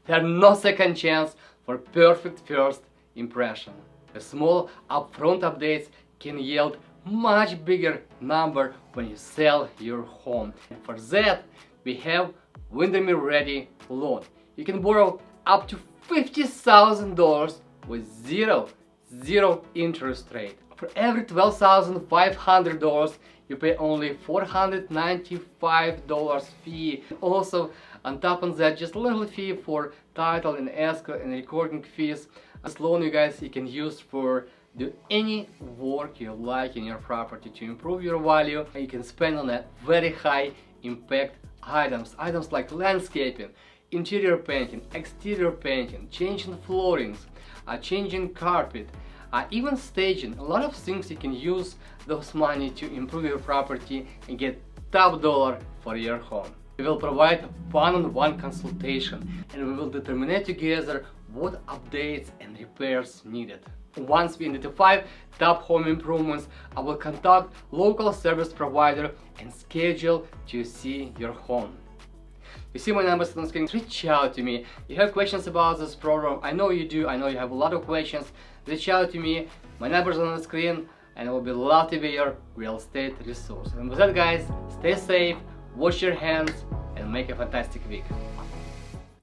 There's no second chance for perfect first impression. A small upfront updates can yield much bigger number when you sell your home. And for that, we have Windermere Ready loan. You can borrow up to $50,000 with zero interest rate. For every $12,500, you pay only $495 fee. Also, on top of that, just a little fee for title and escrow and recording fees. This loan, you guys, you can use for do any work you like in your property to improve your value. You can spend on a very high impact items like landscaping, interior painting, exterior painting, changing floorings, changing carpet, even staging. A lot of things you can use those money to improve your property and get top dollar for your home. We will provide one-on-one consultation and we will determine together what updates and repairs needed. Once we identify top home improvements, I will contact local service provider and schedule to see your home. You see my numbers on the screen. Reach out to me. You have questions about this program. I know you do. I know you have a lot of questions. Reach out to me. My numbers on the screen, and I will be glad to be your real estate resource. And with that, guys, stay safe, wash your hands, and make a fantastic week.